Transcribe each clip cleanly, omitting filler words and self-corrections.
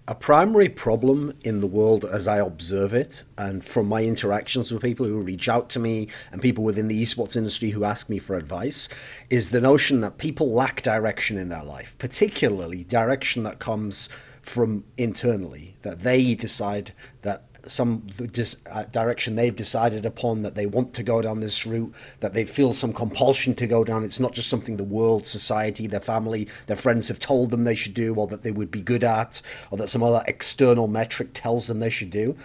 A primary problem in the world as I observe it, and from my interactions with people who reach out to me and people within the esports industry who ask me for advice, is the notion that people lack direction in their life, particularly direction that comes from internally, that they decide that some direction they've decided upon, that they want to go down this route, that they feel some compulsion to go down. It's not just something the world, society, their family, their friends have told them they should do, or that they would be good at, or that some other external metric tells them they should do.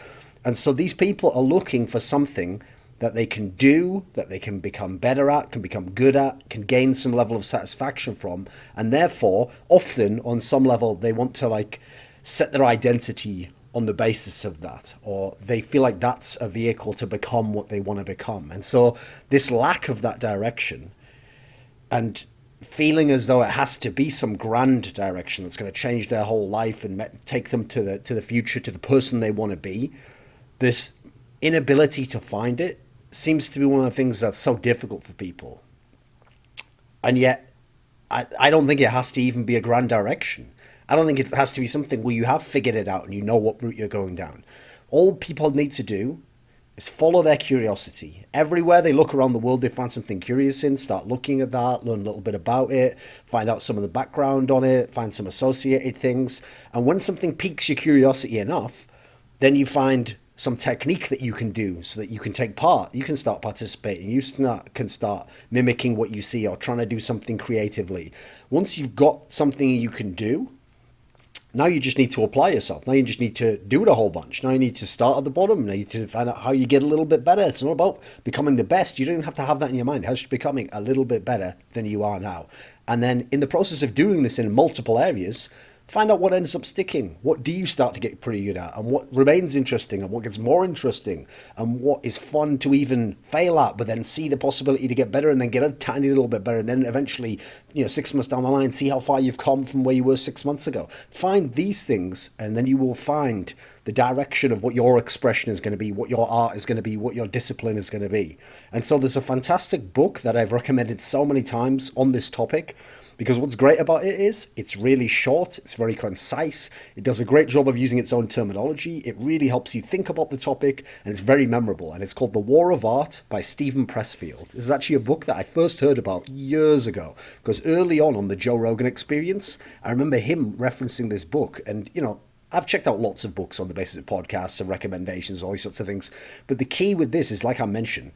And so these people are looking for something that they can do, that they can become better at, can become good at, can gain some level of satisfaction from, and therefore often on some level they want to set their identity on the basis of that, or they feel like that's a vehicle to become what they want to become. And so this lack of that direction and feeling as though it has to be some grand direction that's going to change their whole life and take them to the future, to the person they want to be, this inability to find it seems to be one of the things that's so difficult for people. And yet I don't think it has to even be a grand direction. I don't think it has to be something where you have figured it out and you know what route you're going down. All people need to do is follow their curiosity. Everywhere they look around the world, they find something curious in, start looking at that, learn a little bit about it, find out some of the background on it, find some associated things. And when something piques your curiosity enough, then you find some technique that you can do so that you can take part. You can start participating. You can start mimicking what you see or trying to do something creatively. Once you've got something you can do, now you just need to apply yourself. Now you just need to do it a whole bunch. Now you need to start at the bottom. Now you need to find out how you get a little bit better. It's not about becoming the best. You don't even have to have that in your mind. It's just becoming a little bit better than you are now. And then in the process of doing this in multiple areas, find out what ends up sticking. What do you start to get pretty good at, and what remains interesting, and what gets more interesting, and what is fun to even fail at, but then see the possibility to get better and then get a tiny little bit better. And then eventually, 6 months down the line, see how far you've come from where you were 6 months ago. Find these things, and then you will find the direction of what your expression is going to be, what your art is going to be, what your discipline is going to be. And so there's a fantastic book that I've recommended so many times on this topic, because what's great about it is it's really short, it's very concise, it does a great job of using its own terminology, it really helps you think about the topic, and it's very memorable. And it's called The War of Art by Steven Pressfield. This is actually a book that I first heard about years ago, because early on the Joe Rogan Experience, I remember him referencing this book. And, I've checked out lots of books on the basis of podcasts and recommendations, all these sorts of things. But the key with this is, like I mentioned,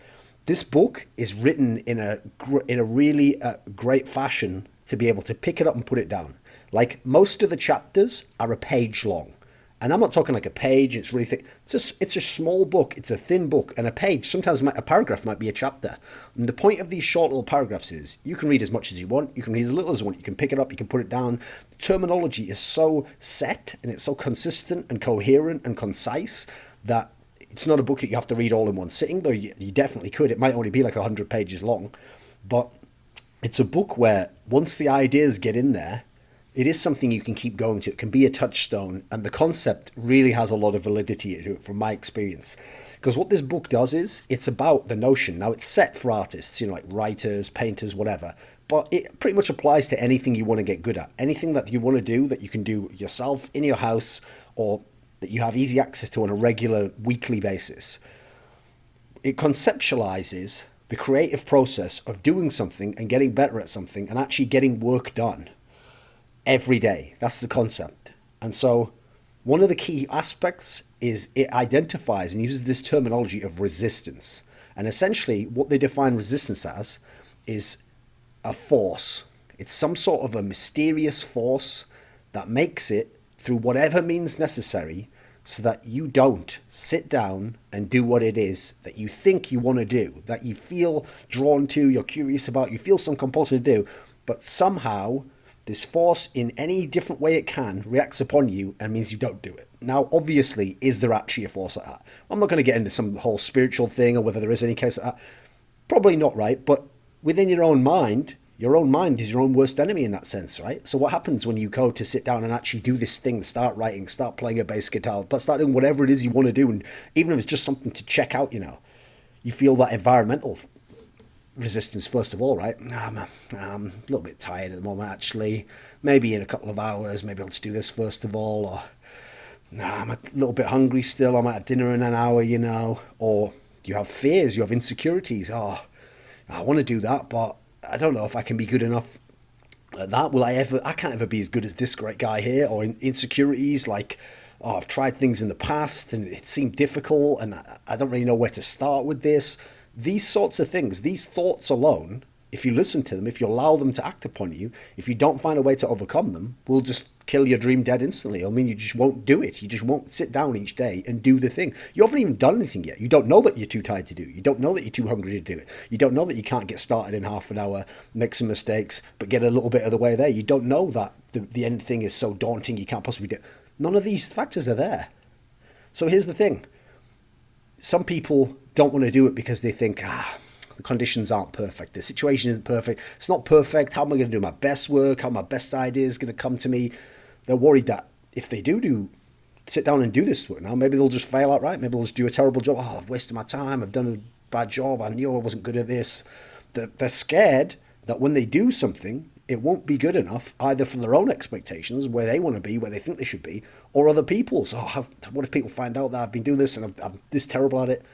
this book is written in a really great fashion to be able to pick it up and put it down. Like, most of the chapters are a page long. And I'm not talking like a page, it's really thick. It's a small book, it's a thin book, and a page, sometimes a paragraph might be a chapter. And the point of these short little paragraphs is, you can read as much as you want, you can read as little as you want, you can pick it up, you can put it down. The terminology is so set, and it's so consistent and coherent and concise, that it's not a book that you have to read all in one sitting, though you definitely could. It might only be like 100 pages long, but it's a book where once the ideas get in there, it is something you can keep going to. It can be a touchstone, and the concept really has a lot of validity to it from my experience. Because what this book does is, it's about the notion. Now, it's set for artists, like writers, painters, whatever, but it pretty much applies to anything you want to get good at. Anything that you want to do, that you can do yourself in your house, or that you have easy access to on a regular weekly basis. It conceptualizes the creative process of doing something and getting better at something and actually getting work done every day. That's the concept. And so one of the key aspects is it identifies and uses this terminology of resistance. And essentially what they define resistance as is a force. It's some sort of a mysterious force that makes it, through whatever means necessary, so that you don't sit down and do what it is that you think you want to do, that you feel drawn to, you're curious about, you feel some compulsion to do, but somehow this force, in any different way it can, reacts upon you and means you don't do it. Now, obviously, is there actually a force like that? I'm not going to get into some whole spiritual thing or whether there is any case like that. Probably not, right? But within your own mind is your own worst enemy in that sense, right? So what happens when you go to sit down and actually do this thing, start writing, start playing a bass guitar, but start doing whatever it is you want to do, and even if it's just something to check out, you feel that environmental resistance first of all, right? I'm a little bit tired at the moment, actually. Maybe in a couple of hours, maybe I'll just do this first of all, or nah, I'm a little bit hungry still. I might have dinner in an hour, or you have fears, you have insecurities. Oh, I want to do that, but I don't know if I can be good enough at that. Will I ever? I can't ever be as good as this great guy here. Or insecurities like, oh, I've tried things in the past and it seemed difficult, and I don't really know where to start with this. These sorts of things, these thoughts alone, if you listen to them, if you allow them to act upon you, if you don't find a way to overcome them, will just kill your dream dead instantly. I mean, you just won't do it. You just won't sit down each day and do the thing. You haven't even done anything yet. You don't know that you're too tired to do it. You don't know that you're too hungry to do it. You don't know that you can't get started in half an hour, make some mistakes, but get a little bit of the way there. You don't know that the end thing is so daunting you can't possibly do it. None of these factors are there. So here's the thing. Some people don't want to do it because they think, the conditions aren't perfect. The situation isn't perfect. It's not perfect. How am I going to do my best work? How my best idea is going to come to me? They're worried that if they do sit down and do this work now, maybe they'll just fail outright. Maybe they'll just do a terrible job. Oh, I've wasted my time. I've done a bad job. I knew I wasn't good at this. They're scared that when they do something, it won't be good enough, either for their own expectations, where they want to be, where they think they should be, or other people's. Oh, what if people find out that I've been doing this and I'm this terrible at it?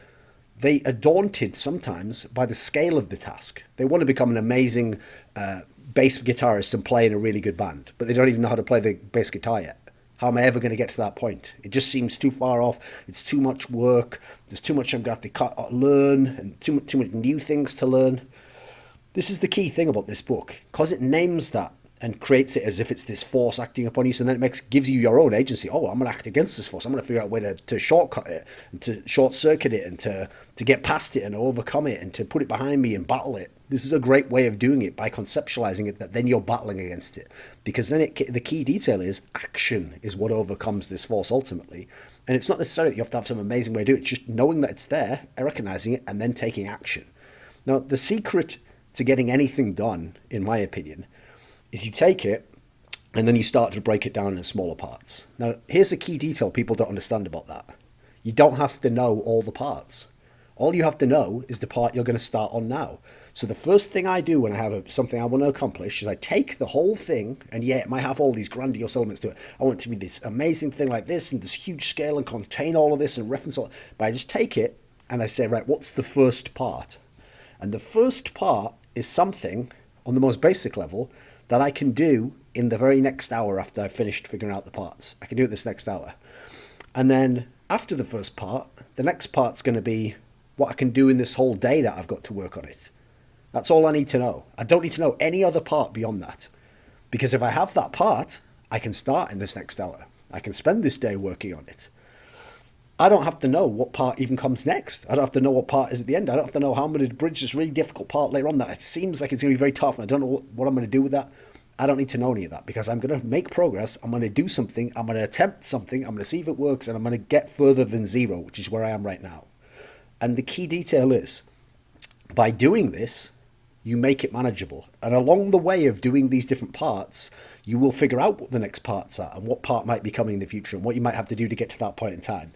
They are daunted sometimes by the scale of the task. They want to become an amazing bass guitarist and play in a really good band, but they don't even know how to play the bass guitar yet. How am I ever going to get to that point? It just seems too far off. It's too much work. There's too much I'm going to have to learn, and too much new things to learn. This is the key thing about this book, because it names that and creates it as if it's this force acting upon you. So then it gives you your own agency. Oh, I'm going to act against this force. I'm going to figure out a way to shortcut it and to short circuit it and to get past it and overcome it and to put it behind me and battle it. This is a great way of doing it by conceptualizing it, that then you're battling against it. Because then the key detail is action is what overcomes this force ultimately. And it's not necessarily that you have to have some amazing way to do it. It's just knowing that it's there, recognizing it, and then taking action. Now, the secret to getting anything done, in my opinion, is you take it and then you start to break it down into smaller parts. Now, here's a key detail people don't understand about that. You don't have to know all the parts. All you have to know is the part you're going to start on now. So the first thing I do when I have something I want to accomplish is I take the whole thing, and yeah, it might have all these grandiose elements to it. I want it to be this amazing thing like this and this huge scale and contain all of this and reference all. But I just take it and I say, right, what's the first part? And the first part is something on the most basic level that I can do in the very next hour after I've finished figuring out the parts. I can do it this next hour. And then after the first part, the next part's going to be what I can do in this whole day that I've got to work on it. That's all I need to know. I don't need to know any other part beyond that. Because if I have that part, I can start in this next hour. I can spend this day working on it. I don't have to know what part even comes next. I don't have to know what part is at the end. I don't have to know how I'm going to bridge this really difficult part later on that it seems like it's going to be very tough and I don't know what I'm going to do with that. I don't need to know any of that because I'm going to make progress. I'm going to do something. I'm going to attempt something. I'm going to see if it works and I'm going to get further than zero, which is where I am right now. And the key detail is, by doing this, you make it manageable. And along the way of doing these different parts, you will figure out what the next parts are and what part might be coming in the future and what you might have to do to get to that point in time.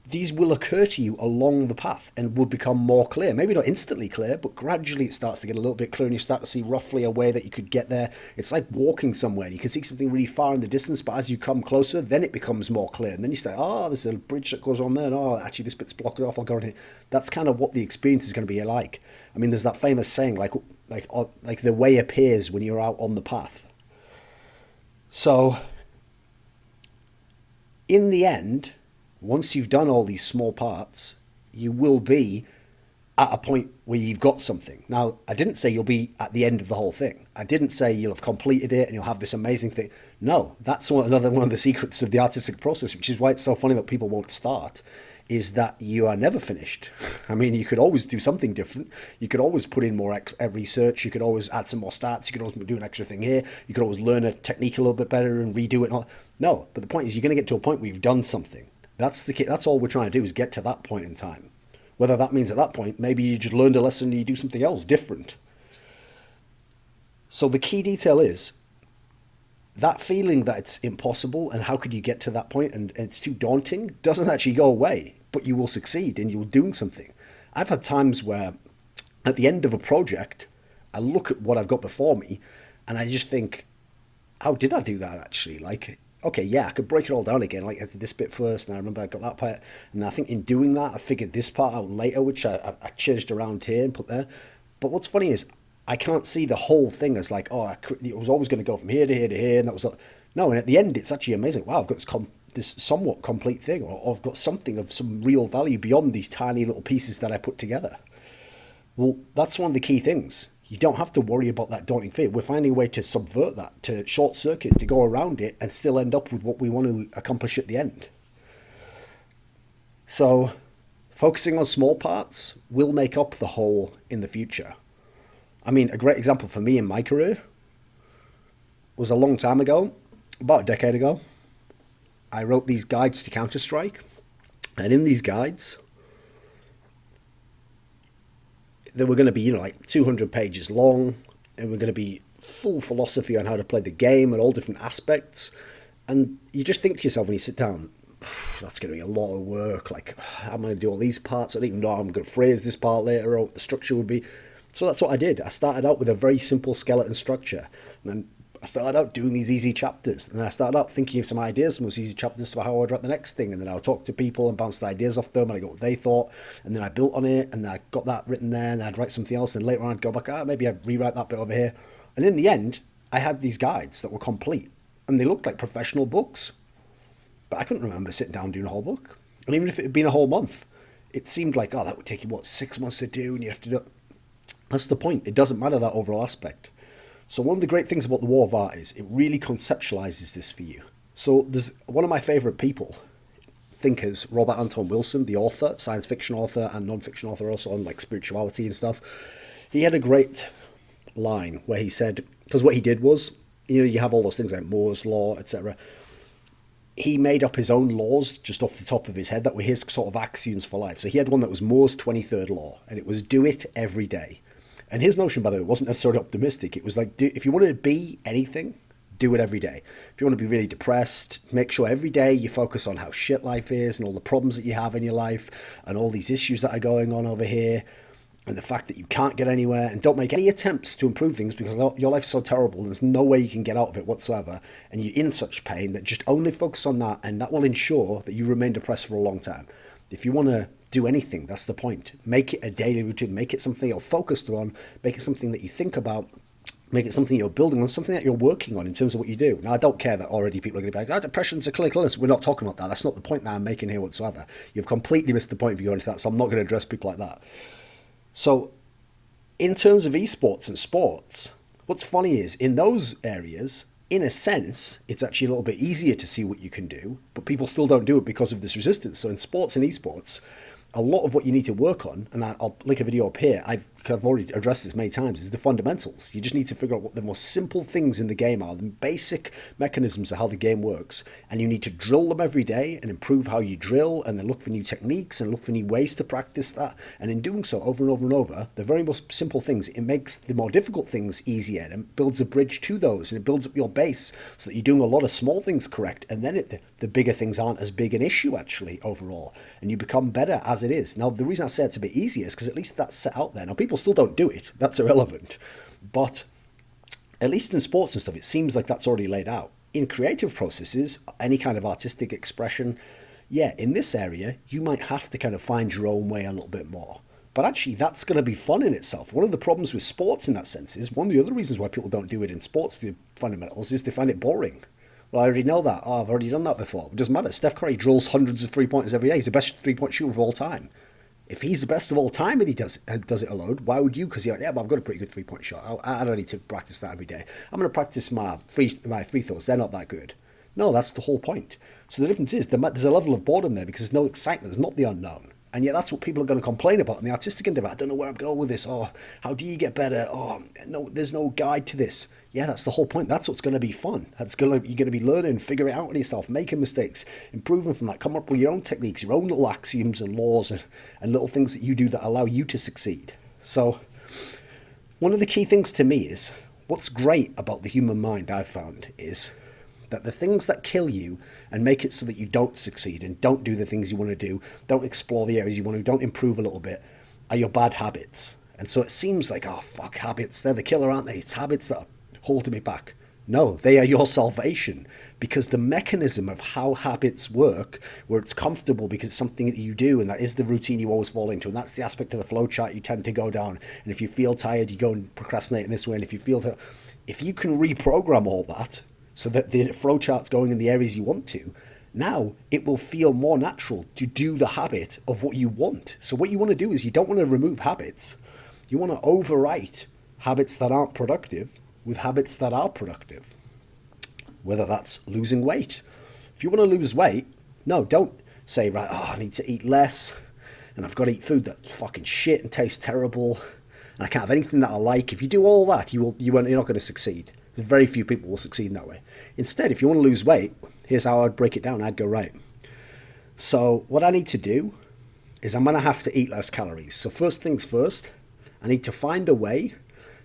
These will occur to you along the path and will become more clear. Maybe not instantly clear, but gradually it starts to get a little bit clear and you start to see roughly a way that you could get there. It's like walking somewhere. You can see something really far in the distance, but as you come closer, then it becomes more clear. And then you start, there's a bridge that goes on there. And, actually this bit's blocked off. I'll go on here. That's kind of what the experience is going to be like. I mean, there's that famous saying, like the way appears when you're out on the path. So in the end, once you've done all these small parts, you will be at a point where you've got something. Now, I didn't say you'll be at the end of the whole thing. I didn't say you'll have completed it and you'll have this amazing thing. No, that's another one of the secrets of the artistic process, which is why it's so funny that people won't start, is that you are never finished. I mean, you could always do something different. You could always put in more research. You could always add some more stats. You could always do an extra thing here. You could always learn a technique a little bit better and redo it. And all. No, but the point is you're going to get to a point where you've done something. That's all we're trying to do is get to that point in time. Whether that means at that point, maybe you just learned a lesson and you do something else different. So the key detail is that feeling that it's impossible and how could you get to that point and it's too daunting doesn't actually go away, but you will succeed and you're doing something. I've had times where at the end of a project, I look at what I've got before me and I just think, how did I do that actually? Like, okay, yeah, I could break it all down again. Like I did this bit first, and I remember I got that part, and I think in doing that, I figured this part out later, which I changed around here and put there. But what's funny is I can't see the whole thing as like, oh, it was always going to go from here to here to here, and that was no. And at the end, it's actually amazing. Wow, I've got this somewhat complete thing, or I've got something of some real value beyond these tiny little pieces that I put together. Well, that's one of the key things. You don't have to worry about that daunting fear. We're finding a way to subvert that, to short circuit, to go around it and still end up with what we want to accomplish at the end. So, focusing on small parts will make up the whole in the future. I mean, a great example for me in my career was a long time ago, about a decade ago. I wrote these guides to Counter-Strike, and in these guides, they were going to be, like 200 pages long, and we're going to be full philosophy on how to play the game and all different aspects. And you just think to yourself when you sit down, that's going to be a lot of work. Like, how am I going to do all these parts? I don't even know how I'm going to phrase this part later, or what the structure would be. So that's what I did. I started out with a very simple skeleton structure. And then I started out doing these easy chapters. And then I started out thinking of some ideas from those easy chapters for how I'd write the next thing. And then I would talk to people and bounce the ideas off them, and I got what they thought. And then I built on it, and then I got that written there, and then I'd write something else. And later on I'd go back, maybe I'd rewrite that bit over here. And in the end, I had these guides that were complete. And they looked like professional books. But I couldn't remember sitting down doing a whole book. And even if it had been a whole month, it seemed like, that would take you, 6 months to do, and you have to do it. That's the point. It doesn't matter that overall aspect. So one of the great things about the War of Art is it really conceptualizes this for you. So there's one of my favorite people, thinkers, Robert Anton Wilson, the author, science fiction author and non-fiction author also on like spirituality and stuff. He had a great line where he said, because what he did was, you have all those things like Moore's law, etc. He made up his own laws just off the top of his head that were his sort of axioms for life. So he had one that was Moore's 23rd law, and it was do it every day. And his notion, by the way, wasn't necessarily optimistic. It was like, if you wanted to be anything, do it every day. If you want to be really depressed, make sure every day you focus on how shit life is and all the problems that you have in your life and all these issues that are going on over here and the fact that you can't get anywhere, and don't make any attempts to improve things because your life's so terrible and there's no way you can get out of it whatsoever, and you're in such pain that just only focus on that, and that will ensure that you remain depressed for a long time. If you want to do anything, that's the point. Make it a daily routine. Make it something you're focused on. Make it something that you think about. Make it something you're building on, something that you're working on in terms of what you do. Now, I don't care that already people are going to be like, depression's a clinical illness. We're not talking about that. That's not the point that I'm making here whatsoever. You've completely missed the point if you go into that, so I'm not going to address people like that. So, in terms of esports and sports, what's funny is, in those areas, in a sense, it's actually a little bit easier to see what you can do, but people still don't do it because of this resistance. So in sports and esports, a lot of what you need to work on, and I'll link a video up here, I've already addressed this many times, is the fundamentals. You just need to figure out what the most simple things in the game are, the basic mechanisms of how the game works, and you need to drill them every day and improve how you drill, and then look for new techniques and look for new ways to practice that. And in doing so over and over and over, the very most simple things, it makes the more difficult things easier and builds a bridge to those, and it builds up your base so that you're doing a lot of small things correct, and then the bigger things aren't as big an issue actually overall, and you become better as it is. Now, the reason I say it's a bit easier is because at least that's set out there. Now, people still don't do it. That's irrelevant. But at least in sports and stuff, it seems like that's already laid out. In creative processes, any kind of artistic expression, yeah, in this area, you might have to kind of find your own way a little bit more. But actually, that's going to be fun in itself. One of the problems with sports in that sense is, one of the other reasons why people don't do it in sports, the fundamentals, is they find it boring. Well, I already know that. Oh, I've already done that before. It doesn't matter. Steph Curry drills hundreds of three-pointers every day. He's the best three-point shooter of all time. If he's the best of all time and he does it a load, why would you? Because you're like, yeah, but I've got a pretty good three-point shot. I don't need to practice that every day. I'm going to practice my free throws. They're not that good. No, that's the whole point. So the difference is there's a level of boredom there because there's no excitement. There's not the unknown. And yet that's what people are going to complain about in the artistic endeavor. I don't know where I'm going with this. Oh, how do you get better? Oh, no, there's no guide to this. Yeah, that's the whole point. That's what's going to be fun. You're going to be learning, figuring it out on yourself, making mistakes, improving from that, come up with your own techniques, your own little axioms and laws and little things that you do that allow you to succeed. So one of the key things to me is, what's great about the human mind I've found is that the things that kill you and make it so that you don't succeed and don't do the things you want to do, don't explore the areas you want to, don't improve a little bit, are your bad habits. And so it seems like, oh, fuck, habits, they're the killer, aren't they? It's habits that are holding me back. No, they are your salvation. because the mechanism of how habits work, where it's comfortable because it's something that you do and that is the routine you always fall into, and that's the aspect of the flow chart you tend to go down. And if you feel tired, you go and procrastinate in this way. And if you feel if you can reprogram all that so that the flow chart's going in the areas you want to, now it will feel more natural to do the habit of what you want. So what you want to do is you don't want to remove habits. You want to overwrite habits that aren't productive with habits that are productive. Whether that's losing weight. If you want to lose weight, no, don't say, right, I need to eat less and I've got to eat food that's fucking shit and tastes terrible and I can't have anything that I like. If you do all that, you're not going to succeed. Very few people will succeed in that way. Instead, if you want to lose weight, here's how I'd break it down. I'd go, right, so what I need to do is I'm going to have to eat less calories. So first things first, I need to find a way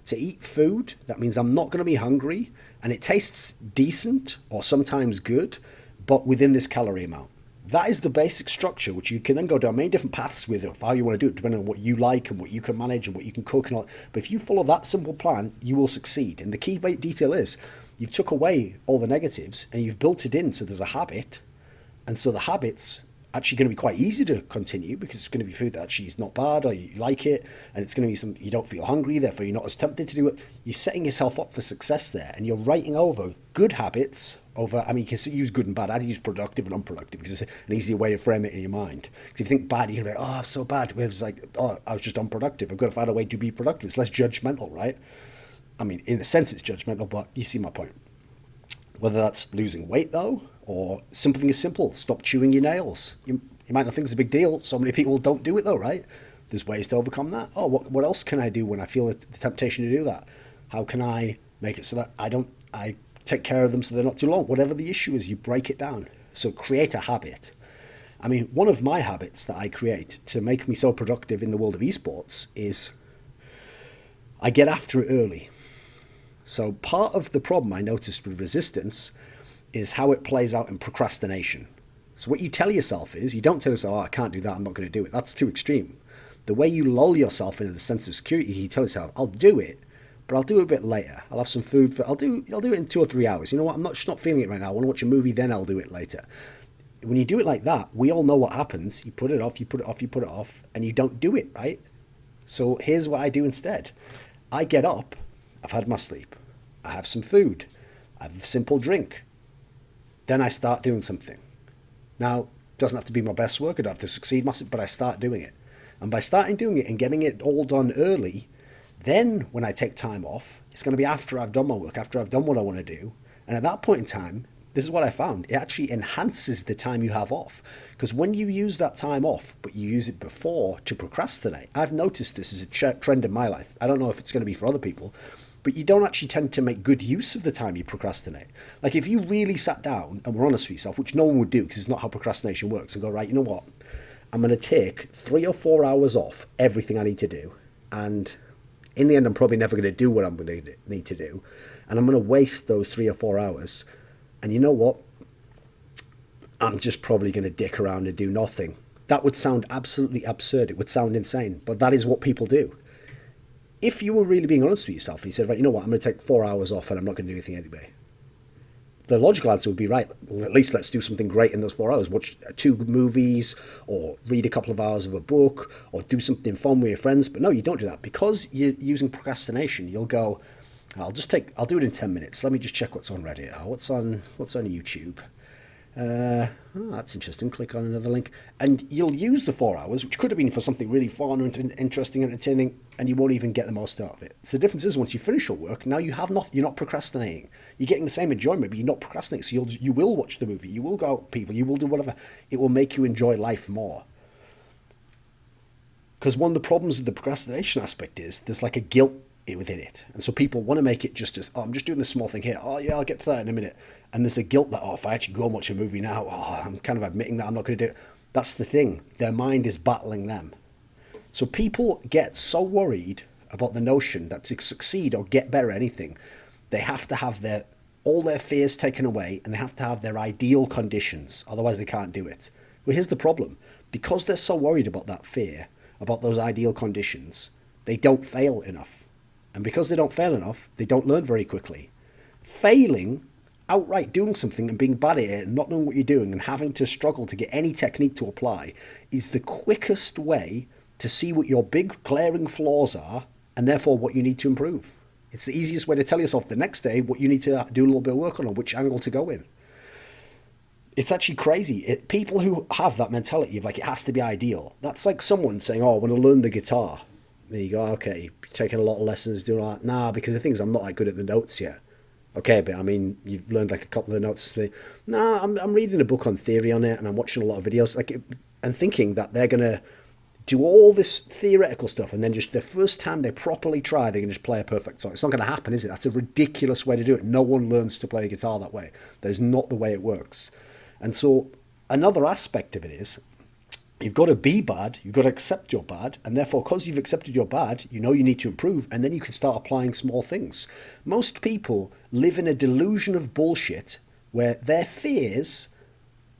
to eat food. That means I'm not going to be hungry and it tastes decent or sometimes good, but within this calorie amount. That is the basic structure, which you can then go down many different paths with of how you want to do it, depending on what you like and what you can manage and what you can cook and all. But if you follow that simple plan, you will succeed. And the key detail is you've took away all the negatives and you've built it in so there's a habit. And so the habit's actually going to be quite easy to continue because it's going to be food that actually is not bad or you like it, and it's going to be something you don't feel hungry, therefore you're not as tempted to do it. You're setting yourself up for success there, and you're writing over good habits over, I mean, you can use good and bad. I'd use productive and unproductive because it's an easier way to frame it in your mind. Because if you think bad, you're going to be, I'm so bad. Whereas like, I was just unproductive. I've got to find a way to be productive. It's less judgmental, right? I mean, in a sense it's judgmental, but you see my point. Whether that's losing weight though, or something as simple, stop chewing your nails. You might not think it's a big deal. So many people don't do it though, right? There's ways to overcome that. What else can I do when I feel the temptation to do that? How can I make it so that I take care of them so they're not too long? Whatever the issue is, you break it down. So create a habit. I mean, one of my habits that I create to make me so productive in the world of esports is I get after it early. So part of the problem I noticed with resistance is how it plays out in procrastination. So what you tell yourself is, you don't tell yourself, I can't do that, I'm not going to do it. That's too extreme. The way you lull yourself into the sense of security, you tell yourself, I'll do it, but I'll do it a bit later. I'll have some food I'll do it in 2 or 3 hours. You know what? I'm just not feeling it right now. I want to watch a movie, then I'll do it later. When you do it like that, we all know what happens. You put it off, you put it off, you put it off, and you don't do it, right? So here's what I do instead. I get up, I've had my sleep, I have some food, I have a simple drink. Then I start doing something. Now, it doesn't have to be my best work, I don't have to succeed massive, but I start doing it. And by starting doing it and getting it all done early, then when I take time off, it's going to be after I've done my work, after I've done what I want to do. And at that point in time, this is what I found. It actually enhances the time you have off. Because when you use that time off, but you use it before to procrastinate, I've noticed this is a trend in my life. I don't know if it's going to be for other people, but you don't actually tend to make good use of the time you procrastinate. Like if you really sat down and were honest with yourself, which no one would do because it's not how procrastination works, and go, right, you know what? I'm going to take 3 or 4 hours off everything I need to do. And in the end, I'm probably never going to do what I'm going to need to do. And I'm going to waste those 3 or 4 hours. And you know what? I'm just probably going to dick around and do nothing. That would sound absolutely absurd. It would sound insane. But that is what people do. If you were really being honest with yourself and you said, right, you know what, I'm going to take 4 hours off and I'm not going to do anything anyway, the logical answer would be, right, well, at least let's do something great in those 4 hours. Watch 2 movies or read a couple of hours of a book or do something fun with your friends. But no, you don't do that. Because you're using procrastination, you'll go, I'll do it in 10 minutes. Let me just check what's on Reddit. What's on YouTube. That's interesting. Click on another link. And you'll use the 4 hours, which could have been for something really fun and interesting, entertaining, and you won't even get the most out of it. So the difference is once you finish your work, now you're not procrastinating. You're getting the same enjoyment, but you're not procrastinating. So you will watch the movie, you will go out with people, you will do whatever. It will make you enjoy life more. Because one of the problems with the procrastination aspect is there's like a guilt within it. And so people want to make it just as, I'm just doing this small thing here. Oh yeah, I'll get to that in a minute. And there's a guilt that, if I actually go and watch a movie now, I'm kind of admitting that I'm not going to do it. That's the thing. Their mind is battling them. So people get so worried about the notion that to succeed or get better at anything, they have to have all their fears taken away and they have to have their ideal conditions. Otherwise they can't do it. Well, here's the problem. Because they're so worried about that fear, about those ideal conditions, they don't fail enough. And because they don't fail enough, they don't learn very quickly. Failing outright doing something and being bad at it and not knowing what you're doing and having to struggle to get any technique to apply is the quickest way to see what your big glaring flaws are and therefore what you need to improve. It's the easiest way to tell yourself the next day what you need to do a little bit of work on or which angle to go in. It's actually crazy. People who have that mentality of like it has to be ideal, that's like someone saying, oh, I want to learn the guitar. There you go, okay, you're taking a lot of lessons, doing all that. Nah, because the thing is I'm not that good at the notes yet. Okay, but I mean, you've learned like a couple of notes. No, I'm reading a book on theory on it and I'm watching a lot of videos and thinking that they're going to do all this theoretical stuff and then just the first time they properly try, they can just play a perfect song. It's not going to happen, is it? That's a ridiculous way to do it. No one learns to play a guitar that way. That is not the way it works. And so another aspect of it is you've got to be bad, you've got to accept you're bad, and therefore because you've accepted you're bad, you know you need to improve, and then you can start applying small things. Most people live in a delusion of bullshit where their fears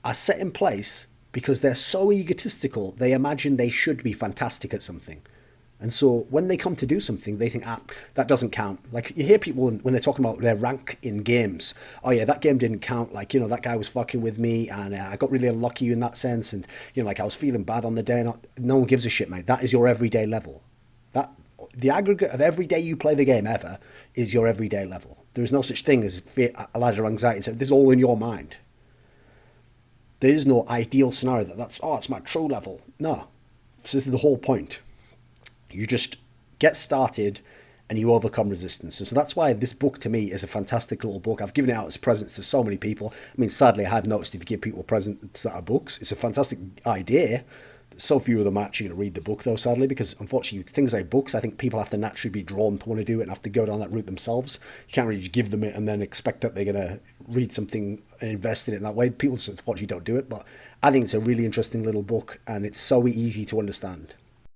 are set in place because they're so egotistical, they imagine they should be fantastic at something. And so when they come to do something, they think, that doesn't count. Like you hear people when they're talking about their rank in games. Oh yeah, that game didn't count. Like, that guy was fucking with me and I got really unlucky in that sense. And, like I was feeling bad on the day. No one gives a shit, mate. That is your everyday level. The aggregate of every day you play the game ever is your everyday level. There is no such thing as fear, a ladder of anxiety. So this is all in your mind. There is no ideal scenario it's my true level. No, this is the whole point. You just get started and you overcome resistance. And so that's why this book to me is a fantastic little book. I've given it out as presents to so many people. I mean, sadly, I have noticed if you give people presents that are books, it's a fantastic idea. So few of them are actually going to read the book, though, sadly, because unfortunately, things like books, I think people have to naturally be drawn to want to do it and have to go down that route themselves. You can't really just give them it and then expect that they're going to read something and invest in it in that way. People just unfortunately don't do it. But I think it's a really interesting little book and it's so easy to understand.